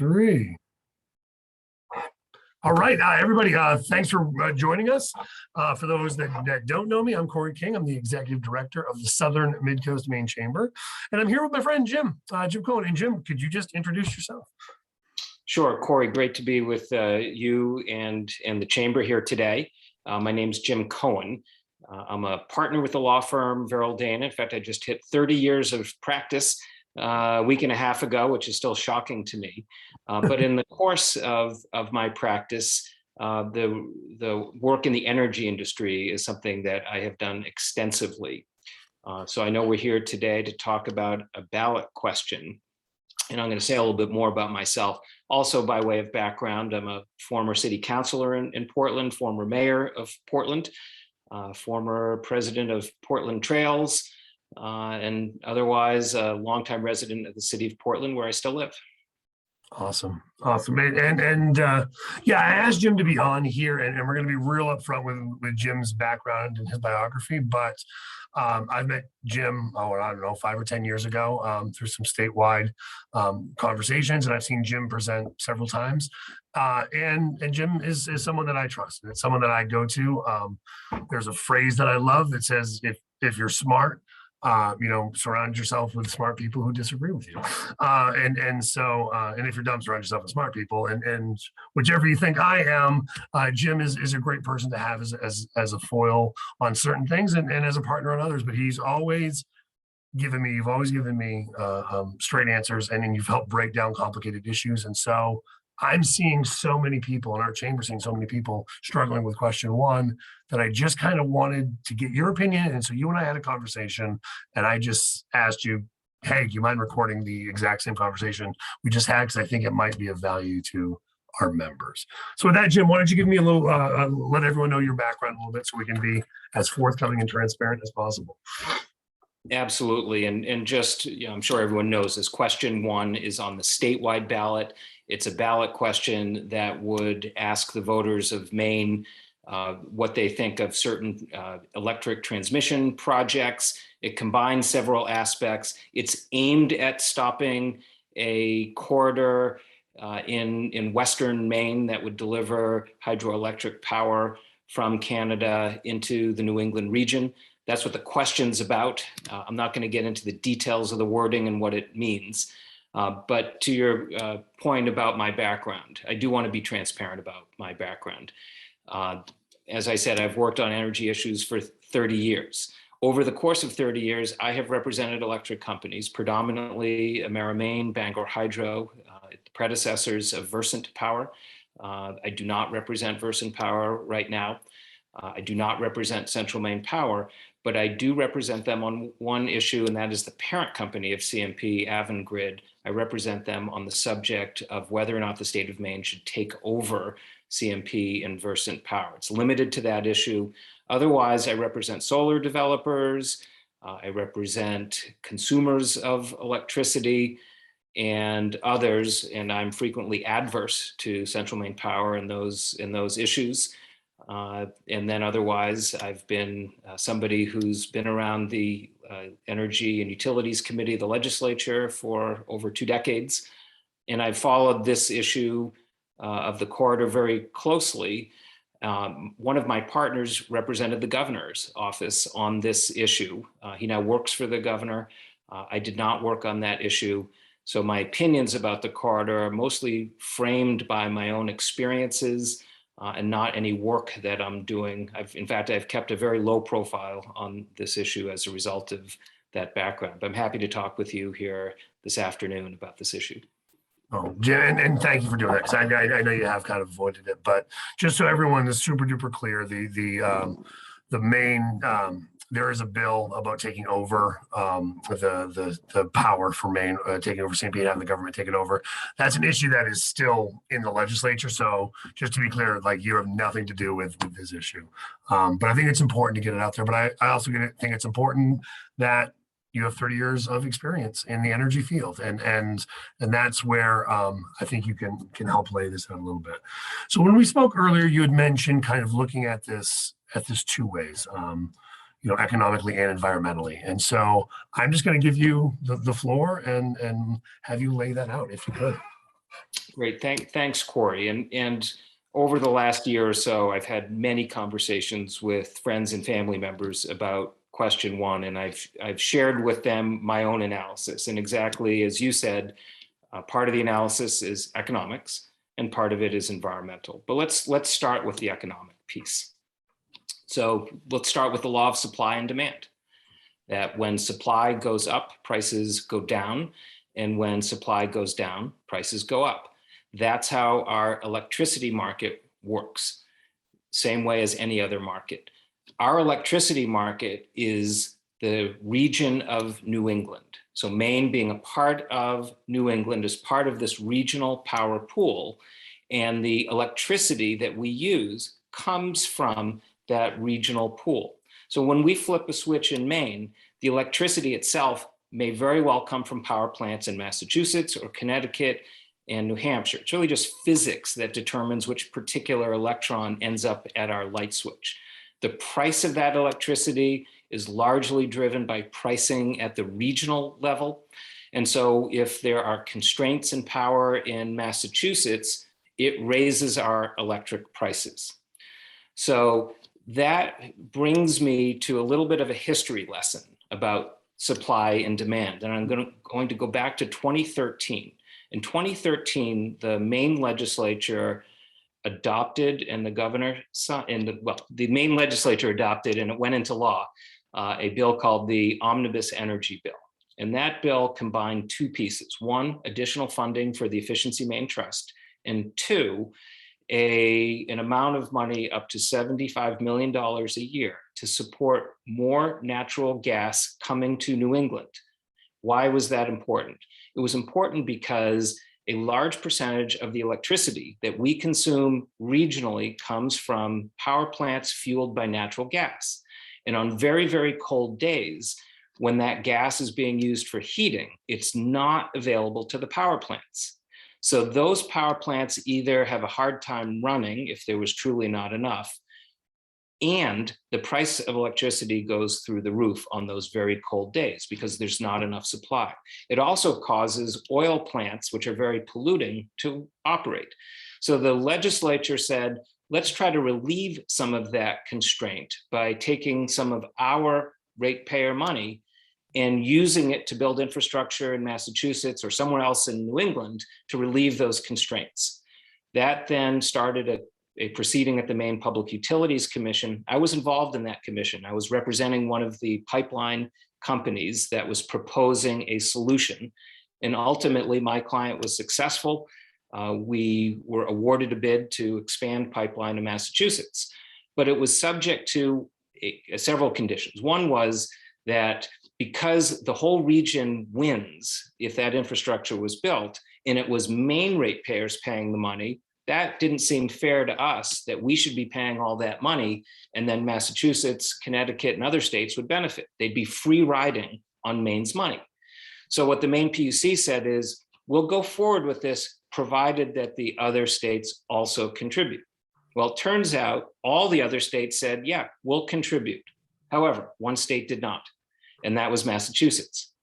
Three. All right, everybody, thanks for joining us. For those that don't know me, I'm Cory King. I'm the Executive Director of the Southern Midcoast Maine Chamber. And I'm here with my friend, Jim Cohen. And Jim, could you just introduce yourself? Sure, Cory, great to be with you and the Chamber here today. My name's Jim Cohen. I'm a partner with the law firm Verrill Dana. In fact, I just hit 30 years of practice a week and a half ago, which is still shocking to me. But in the course of my practice, the work in the energy industry is something that I have done extensively. So I know we're here today to talk about a ballot question. And I'm going to say a little bit more about myself. Also, by way of background, I'm a former city councilor in Portland, former mayor of Portland, former president of Portland Trails, and otherwise a longtime resident of the city of Portland, where I still live. Awesome. And yeah, I asked Jim to be on here, and we're going to be real upfront with Jim's background and his biography. But I met Jim, I don't know, 5 or 10 years ago through some statewide conversations, and I've seen Jim present several times. And Jim is someone that I trust, and it's someone that I go to. There's a phrase that I love that says, if you're smart, surround yourself with smart people who disagree with you. And if you're dumb, surround yourself with smart people. And whichever you think I am, Jim is a great person to have as a foil on certain things and as a partner on others. But you've always given me straight answers, and then you've helped break down complicated issues. And so I'm seeing so many people in our chamber, seeing so many people struggling with question one, that I just kind of wanted to get your opinion. And so you and I had a conversation, and I just asked you, hey, do you mind recording the exact same conversation we just had? Because I think it might be of value to our members. So with that, Jim, why don't you give me a little, let everyone know your background a little bit so we can be as forthcoming and transparent as possible. Absolutely. And just, I'm sure everyone knows this. Question one is on the statewide ballot. It's a ballot question that would ask the voters of Maine what they think of certain electric transmission projects. It combines several aspects. It's aimed at stopping a corridor in Western Maine that would deliver hydroelectric power from Canada into the New England region. That's what the question's about. I'm not going to get into the details of the wording and what it means. But to your point about my background, I do want to be transparent about my background. As I said, I've worked on energy issues for 30 years. Over the course of 30 years, I have represented electric companies, predominantly Maine, Bangor Hydro, predecessors of Versant Power. I do not represent Versant Power right now. I do not represent Central Maine Power, but I do represent them on one issue, and that is the parent company of CMP, Avangrid. I represent them on the subject of whether or not the state of Maine should take over CMP and Versant Power. It's limited to that issue. Otherwise, I represent solar developers, I represent consumers of electricity and others, and I'm frequently adverse to Central Maine Power in those issues. And then otherwise, I've been somebody who's been around the Energy and Utilities Committee of the legislature for over 2 decades. And I've followed this issue of the corridor very closely. One of my partners represented the governor's office on this issue. He now works for the governor. I did not work on that issue. So my opinions about the corridor are mostly framed by my own experiences and not any work that I'm doing. In fact, I've kept a very low profile on this issue as a result of that background. But I'm happy to talk with you here this afternoon about this issue. Oh, Jim, and thank you for doing that, because I know you have kind of avoided it, but just so everyone is super duper clear, the main there is a bill about taking over the power for Maine, taking over CMP and having the government take it over. That's an issue that is still in the legislature. So just to be clear, like, you have nothing to do with this issue. But I think it's important to get it out there. But I also think it's important that you have 30 years of experience in the energy field, and that's where I think you can help lay this out a little bit. So when we spoke earlier, you had mentioned kind of looking at this 2 ways, economically and environmentally. And so I'm just going to give you the floor and have you lay that out if you could. Great. Thanks, Cory. And over the last year or so, I've had many conversations with friends and family members about question one, and I've shared with them my own analysis. And exactly as you said, part of the analysis is economics, and part of it is environmental. But let's start with the economic piece. So let's start with the law of supply and demand. That when supply goes up, prices go down, and when supply goes down, prices go up. That's how our electricity market works, same way as any other market. Our electricity market is the region of New England. So Maine, being a part of New England, is part of this regional power pool, and the electricity that we use comes from that regional pool. So when we flip a switch in Maine, the electricity itself may very well come from power plants in Massachusetts or Connecticut and New Hampshire. It's really just physics that determines which particular electron ends up at our light switch. The price of that electricity is largely driven by pricing at the regional level. And so if there are constraints in power in Massachusetts, it raises our electric prices. So that brings me to a little bit of a history lesson about supply and demand. And I'm going to go back to 2013. In 2013, the Maine legislature adopted, and the governor, the Maine legislature adopted, and it went into law, a bill called the Omnibus Energy Bill. And that bill combined two pieces. One, additional funding for the Efficiency Maine Trust, and two, an amount of money up to $75 million a year to support more natural gas coming to New England. Why was that important? It was important because a large percentage of the electricity that we consume regionally comes from power plants fueled by natural gas. And on very, very cold days, when that gas is being used for heating, it's not available to the power plants. So those power plants either have a hard time running if there was truly not enough, and the price of electricity goes through the roof on those very cold days because there's not enough supply. It also causes oil plants, which are very polluting, to operate. So the legislature said, let's try to relieve some of that constraint by taking some of our ratepayer money and using it to build infrastructure in Massachusetts or somewhere else in New England to relieve those constraints. That then started a proceeding at the Maine Public Utilities Commission. I was involved in that commission. I was representing one of the pipeline companies that was proposing a solution. And ultimately, my client was successful. We were awarded a bid to expand pipeline to Massachusetts, but it was subject to several conditions. One was that because the whole region wins if that infrastructure was built, and it was Maine ratepayers paying the money, that didn't seem fair to us that we should be paying all that money, and then Massachusetts, Connecticut, and other states would benefit. They'd be free riding on Maine's money. So what the Maine PUC said is, we'll go forward with this, provided that the other states also contribute. Well, it turns out all the other states said, yeah, we'll contribute. However, one state did not, and that was Massachusetts.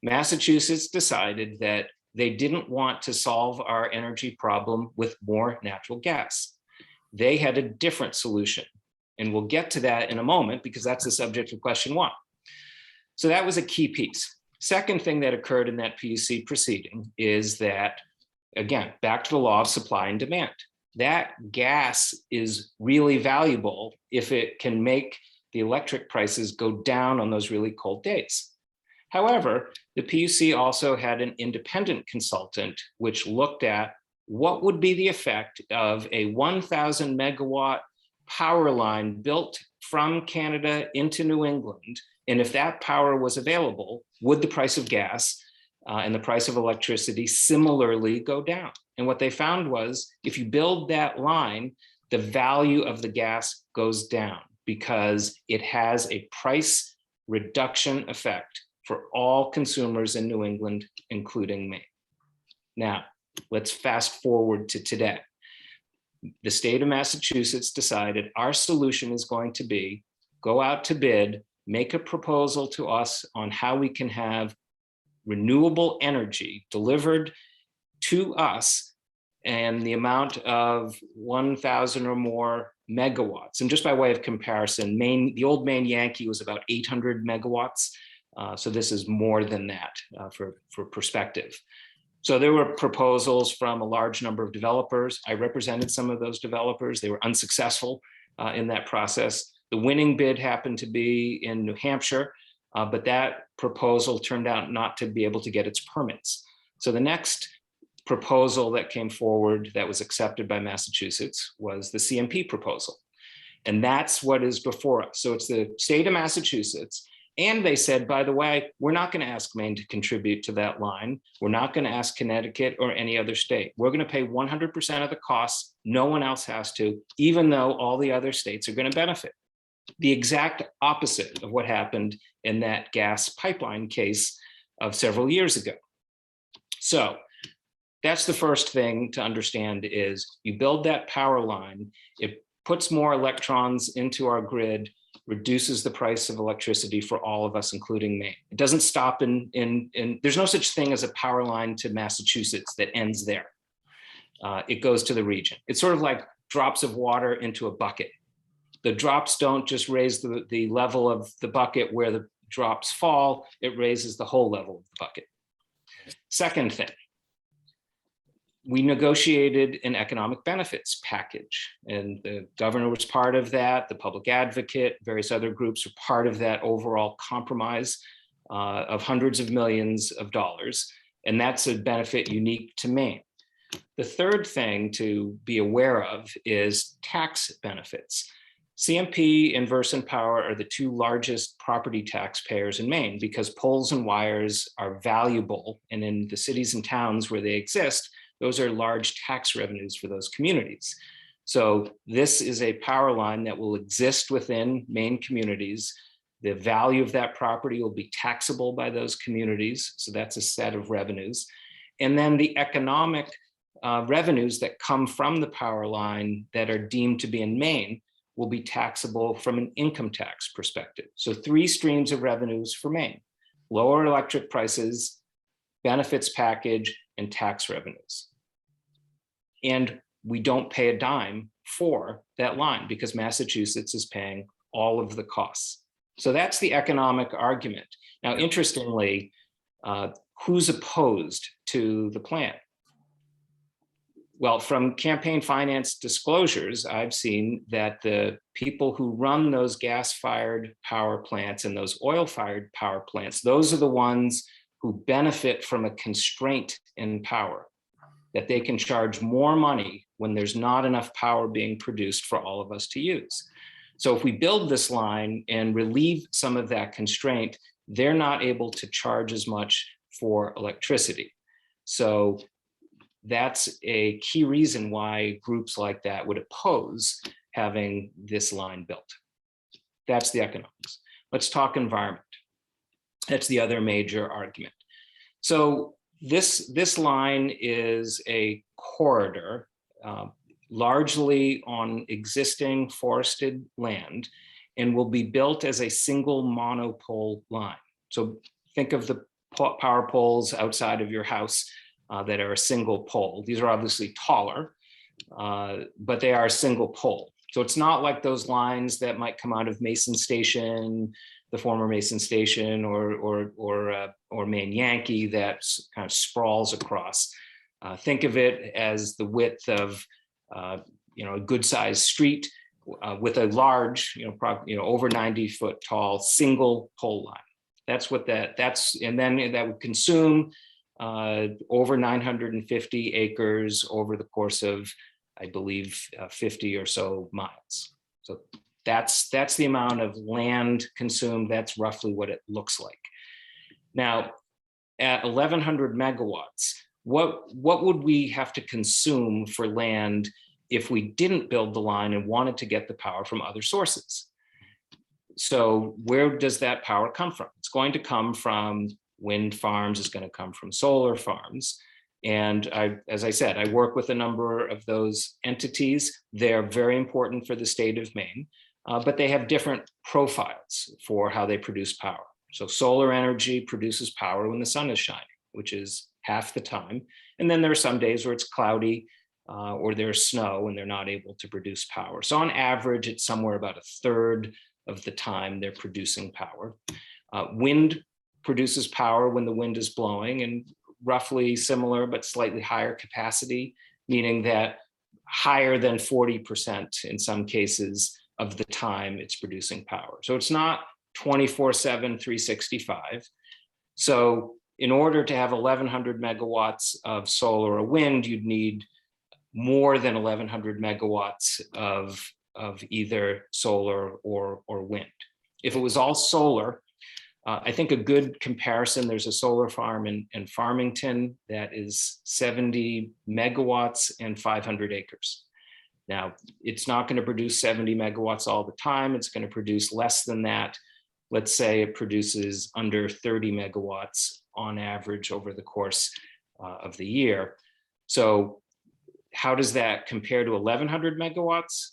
Massachusetts decided that they didn't want to solve our energy problem with more natural gas. They had a different solution. And we'll get to that in a moment because that's the subject of question one. So that was a key piece. Second thing that occurred in that PUC proceeding is that, again, back to the law of supply and demand. That gas is really valuable if it can make the electric prices go down on those really cold days. However, the PUC also had an independent consultant which looked at what would be the effect of a 1,000 megawatt power line built from Canada into New England. And if that power was available, would the price of gas and the price of electricity similarly go down? And what they found was, if you build that line, the value of the gas goes down because it has a price reduction effect for all consumers in New England, including Maine. Now, let's fast forward to today. The state of Massachusetts decided our solution is going to be go out to bid, make a proposal to us on how we can have renewable energy delivered to us and the amount of 1,000 or more megawatts. And just by way of comparison, the old Maine Yankee was about 800 megawatts. So this is more than that for perspective. So there were proposals from a large number of developers. I represented some of those developers. They were unsuccessful in that process. The winning bid happened to be in New Hampshire, but that proposal turned out not to be able to get its permits. So the next proposal that came forward that was accepted by Massachusetts was the CMP proposal. And that's what is before us. So it's the state of Massachusetts. And they said, by the way, we're not going to ask Maine to contribute to that line. We're not going to ask Connecticut or any other state. We're going to pay 100% of the costs. No one else has to, even though all the other states are going to benefit. The exact opposite of what happened in that gas pipeline case of several years ago. So that's the first thing to understand is you build that power line, it puts more electrons into our grid, reduces the price of electricity for all of us, including Maine. It doesn't stop there's no such thing as a power line to Massachusetts that ends there. It goes to the region. It's sort of like drops of water into a bucket. The drops don't just raise the level of the bucket where the drops fall, it raises the whole level of the bucket. Second thing, we negotiated an economic benefits package, and the governor was part of that, the public advocate, various other groups were part of that overall compromise of hundreds of millions of dollars, and that's a benefit unique to Maine. The third thing to be aware of is tax benefits. CMP and Versant Power are the two largest property taxpayers in Maine because poles and wires are valuable, and in the cities and towns where they exist, those are large tax revenues for those communities. So this is a power line that will exist within Maine communities. The value of that property will be taxable by those communities. So that's a set of revenues. And then the economic revenues that come from the power line that are deemed to be in Maine will be taxable from an income tax perspective. So three streams of revenues for Maine: lower electric prices, benefits package, and tax revenues. And we don't pay a dime for that line because Massachusetts is paying all of the costs. So that's the economic argument. Now, interestingly, who's opposed to the plan? Well, from campaign finance disclosures, I've seen that the people who run those gas-fired power plants and those oil-fired power plants, those are the ones who benefit from a constraint in power, that they can charge more money when there's not enough power being produced for all of us to use. So if we build this line and relieve some of that constraint, they're not able to charge as much for electricity. So that's a key reason why groups like that would oppose having this line built. That's the economics. Let's talk environment. That's the other major argument. So this line is a corridor, largely on existing forested land, and will be built as a single monopole line. So think of the power poles outside of your house that are a single pole. These are obviously taller, but they are a single pole. So it's not like those lines that might come out of Mason Station, the former Mason Station, or Maine Yankee that kind of sprawls across. Think of it as the width of a good sized street with a large, over 90-foot tall single pole line. That's what and then that would consume over 950 acres over the course of, I believe, 50 or so miles. So that's the amount of land consumed. That's roughly what it looks like. Now, at 1,100 megawatts, what would we have to consume for land if we didn't build the line and wanted to get the power from other sources? So where does that power come from? It's going to come from wind farms, it's going to come from solar farms. And as I said, I work with a number of those entities. They're very important for the state of Maine, but they have different profiles for how they produce power. So solar energy produces power when the sun is shining, which is half the time. And then there are some days where it's cloudy or there's snow and they're not able to produce power. So on average, it's somewhere about a third of the time they're producing power. Wind produces power when the wind is blowing, and roughly similar but slightly higher capacity, meaning that higher than 40% in some cases of the time it's producing power. So it's not 24/7, 365. So in order to have 1,100 megawatts of solar or wind, you'd need more than 1,100 megawatts of either solar or wind. If it was all solar, I think a good comparison, there's a solar farm in Farmington that is 70 megawatts and 500 acres. Now, it's not going to produce 70 megawatts all the time. It's going to produce less than that. Let's say it produces under 30 megawatts on average over the course of the year. So how does that compare to 1,100 megawatts?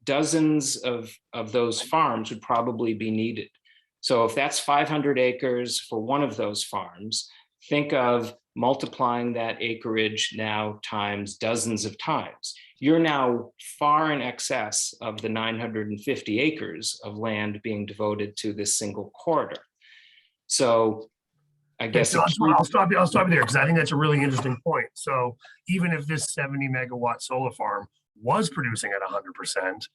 Dozens of those farms would probably be needed. So if that's 500 acres for one of those farms, think of multiplying that acreage now times dozens of times. You're now far in excess of the 950 acres of land being devoted to this single corridor. So I guess I'll stop you there because I think that's a really interesting point. So even if this 70 megawatt solar farm was producing at 100%,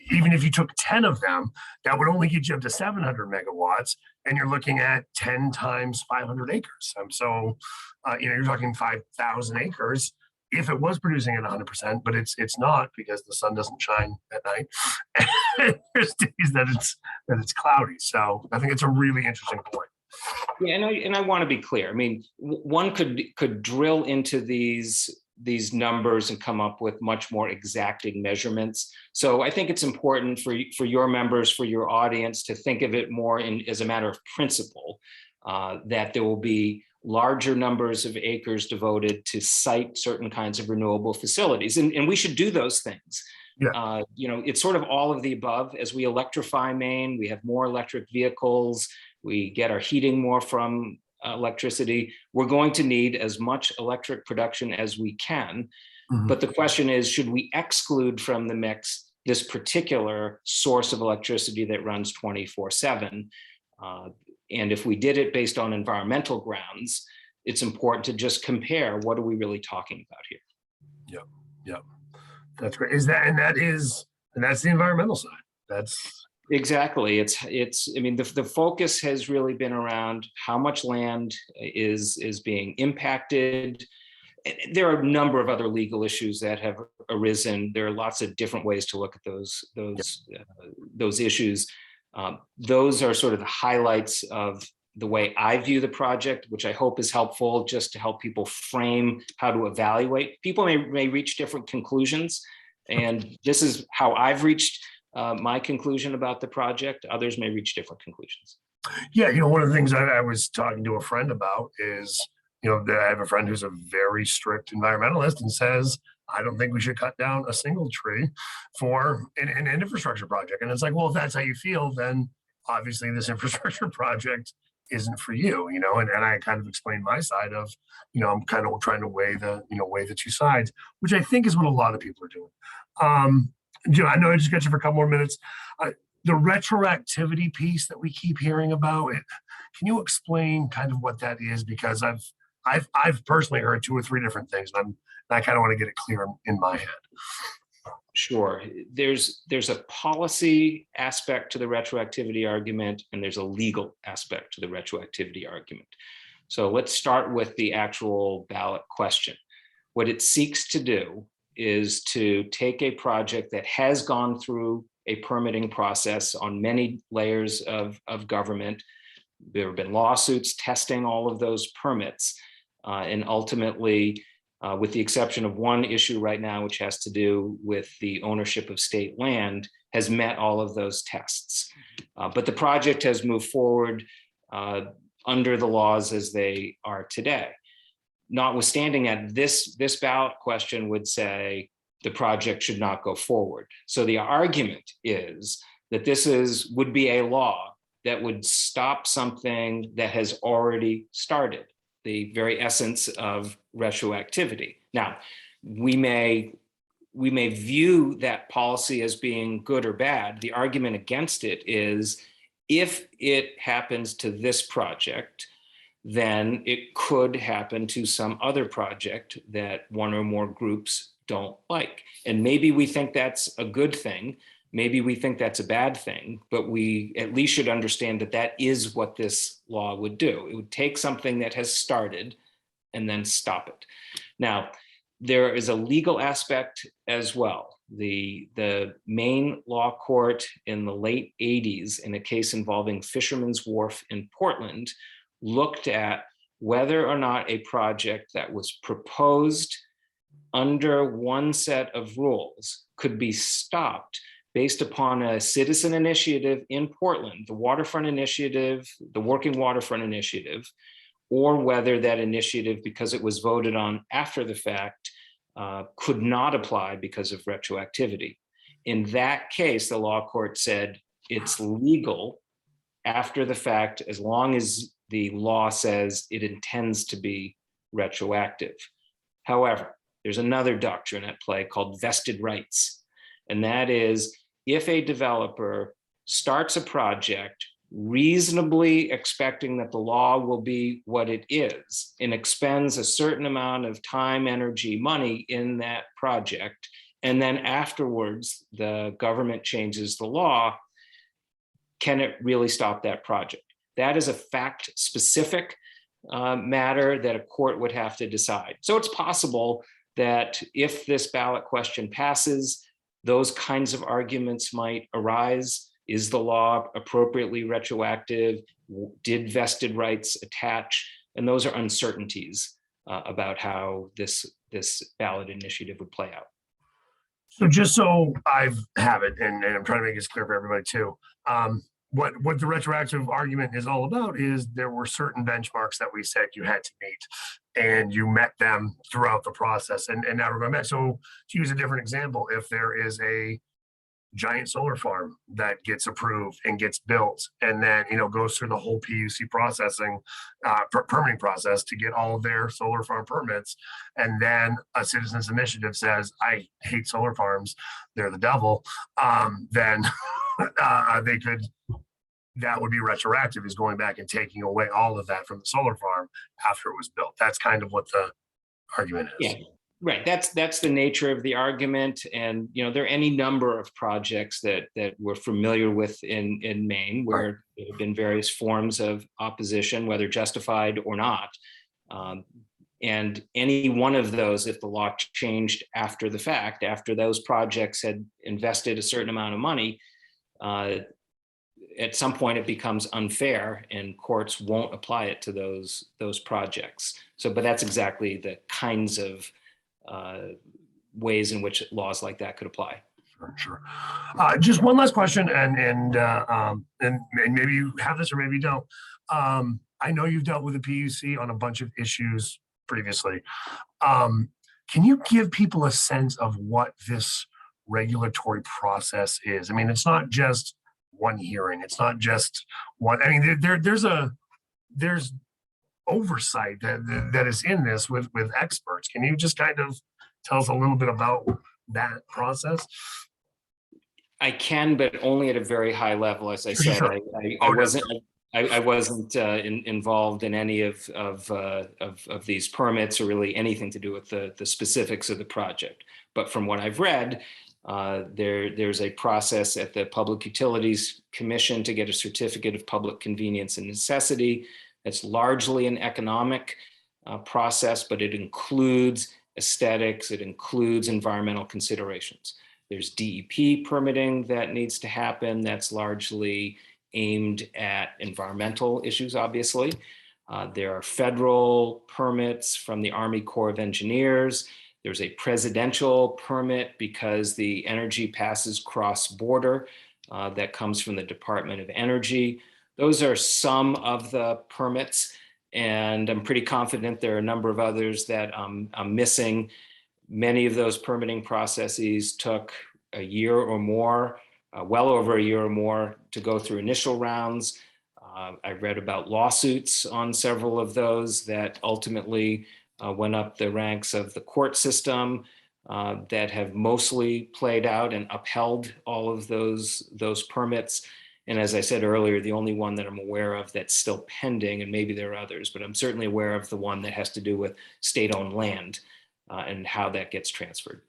even if you took 10 of them, that would only get you up to 700 megawatts, and you're looking at 10 times 500 acres. So, you're talking 5,000 acres if it was producing at 100%, but it's not because the sun doesn't shine at night. There's days that it's cloudy. So I think it's a really interesting point. Yeah, and I want to be clear. I mean, one could drill into these numbers and come up with much more exacting measurements. So I think it's important for your members, for your audience, to think of it more as a matter of principle, that there will be larger numbers of acres devoted to site certain kinds of renewable facilities. And we should do those things. Yeah. It's sort of all of the above. As we electrify Maine, we have more electric vehicles, we get our heating more from electricity. We're going to need as much electric production as we can. Mm-hmm. But the question is, should we exclude from the mix this particular source of electricity that runs 24/7? And if we did it based on environmental grounds, it's important to just compare what are we really talking about here. Yep. That's great. That's the environmental side. That's exactly. I mean, the focus has really been around how much land is being impacted. There are a number of other legal issues that have arisen. There are lots of different ways to look at those issues. Those are sort of the highlights of the way I view the project, which I hope is helpful just to help people frame how to evaluate. People may reach different conclusions, and this is how I've reached my conclusion about the project. Others may reach different conclusions. Yeah, one of the things I was talking to a friend about is, I have a friend who's a very strict environmentalist and says, I don't think we should cut down a single tree for an infrastructure project. And it's like, well, if that's how you feel, then obviously this infrastructure project isn't for you, and I kind of explained my side of, I'm kind of trying to weigh the two sides, which I think is what a lot of people are doing. Jim, I know I just got you for a couple more minutes. The retroactivity piece that we keep hearing about, can you explain kind of what that is? Because I've personally heard 2 or 3 different things, and I kind of want to get it clear in my head. Sure. There's a policy aspect to the retroactivity argument, and there's a legal aspect to the retroactivity argument. So let's start with the actual ballot question. What it seeks to do is to take a project that has gone through a permitting process on many layers of government. There have been lawsuits testing all of those permits, and ultimately, with the exception of one issue right now, which has to do with the ownership of state land, has met all of those tests. But the project has moved forward under the laws as they are today. Notwithstanding that, this ballot question would say the project should not go forward. So the argument is that this would be a law that would stop something that has already started, the very essence of retroactivity. Now, we may view that policy as being good or bad. The argument against it is if it happens to this project, then it could happen to some other project that one or more groups don't like. And maybe we think that's a good thing. Maybe we think that's a bad thing, but we at least should understand that that is what this law would do. It would take something that has started and then stop it. Now, there is a legal aspect as well. The Maine law court in the late 80s, in a case involving Fisherman's Wharf in Portland, looked at whether or not a project that was proposed under one set of rules could be stopped based upon a citizen initiative in Portland, the Waterfront Initiative, the Working Waterfront Initiative, or whether that initiative, because it was voted on after the fact, could not apply because of retroactivity. In that case, the law court said it's legal after the fact as long as the law says it intends to be retroactive. However, there's another doctrine at play called vested rights. And that is if a developer starts a project reasonably expecting that the law will be what it is and expends a certain amount of time, energy, money in that project, and then afterwards the government changes the law, can it really stop that project? That is a fact-specific matter that a court would have to decide. So it's possible that if this ballot question passes, those kinds of arguments might arise. Is the law appropriately retroactive? Did vested rights attach? And those are uncertainties about how this ballot initiative would play out. So just so I have it, and I'm trying to make this clear for everybody too, what the retroactive argument is all about is there were certain benchmarks that we said you had to meet, and you met them throughout the process and never got met. So to use a different example, if there is a giant solar farm that gets approved and gets built and then goes through the whole PUC processing permitting process to get all of their solar farm permits, and then a citizens initiative says I hate solar farms, they're the devil, then they could, that would be retroactive, is going back and taking away all of that from the solar farm after it was built. That's kind of what the argument is. Yeah. Right, that's the nature of the argument, and there are any number of projects that we're familiar with in Maine where there have been various forms of opposition, whether justified or not, and any one of those, if the law changed after the fact, after those projects had invested a certain amount of money, at some point it becomes unfair, and courts won't apply it to those projects. So, but that's exactly the kinds of ways in which laws like that could apply. Sure. Just one last question, and maybe you have this or maybe you don't. I know you've dealt with the PUC on a bunch of issues previously. Can you give people a sense of what this regulatory process is? I mean, it's not just one hearing. It's not just one. I mean, there's oversight that is in this with experts. Can you just kind of tell us a little bit about that process? I can, but only at a very high level. As I said, Sure. I wasn't involved in any of these permits or really anything to do with the specifics of the project. But from what I've read, there's a process at the Public Utilities Commission to get a certificate of public convenience and necessity. It's largely an economic process, but it includes aesthetics, it includes environmental considerations. There's DEP permitting that needs to happen. That's largely aimed at environmental issues, obviously. There are federal permits from the Army Corps of Engineers. There's a presidential permit because the energy passes cross-border that comes from the Department of Energy. Those are some of the permits, and I'm pretty confident there are a number of others that I'm missing. Many of those permitting processes took a year or more, well over a year or more, to go through initial rounds. I read about lawsuits on several of those that ultimately went up the ranks of the court system that have mostly played out and upheld all of those permits. And as I said earlier, the only one that I'm aware of that's still pending, and maybe there are others, but I'm certainly aware of the one that has to do with state-owned land and how that gets transferred.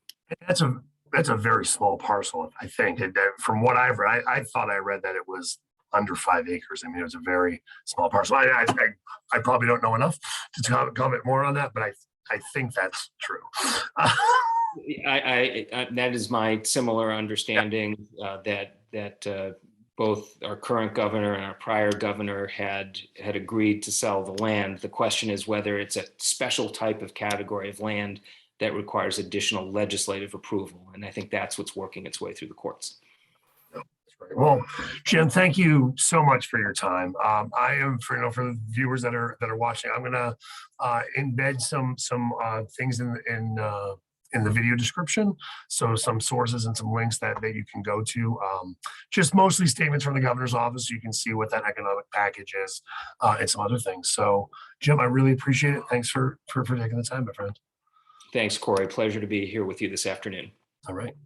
That's a very small parcel, I think. From what I've read, I thought I read that it was under 5 acres. I mean, it was a very small parcel. I probably don't know enough to comment more on that, but I think that's true. That is my similar understanding that both our current governor and our prior governor had agreed to sell the land. The question is whether it's a special type of category of land that requires additional legislative approval. And I think that's what's working its way through the courts. Well, Jim, thank you so much for your time. I am for the viewers that are watching, I'm going to embed some things in the video description. So some sources and some links that you can go to, just mostly statements from the governor's office. So you can see what that economic package is and some other things. So Jim, I really appreciate it. Thanks for taking the time, my friend. Thanks, Cory. Pleasure to be here with you this afternoon. All right.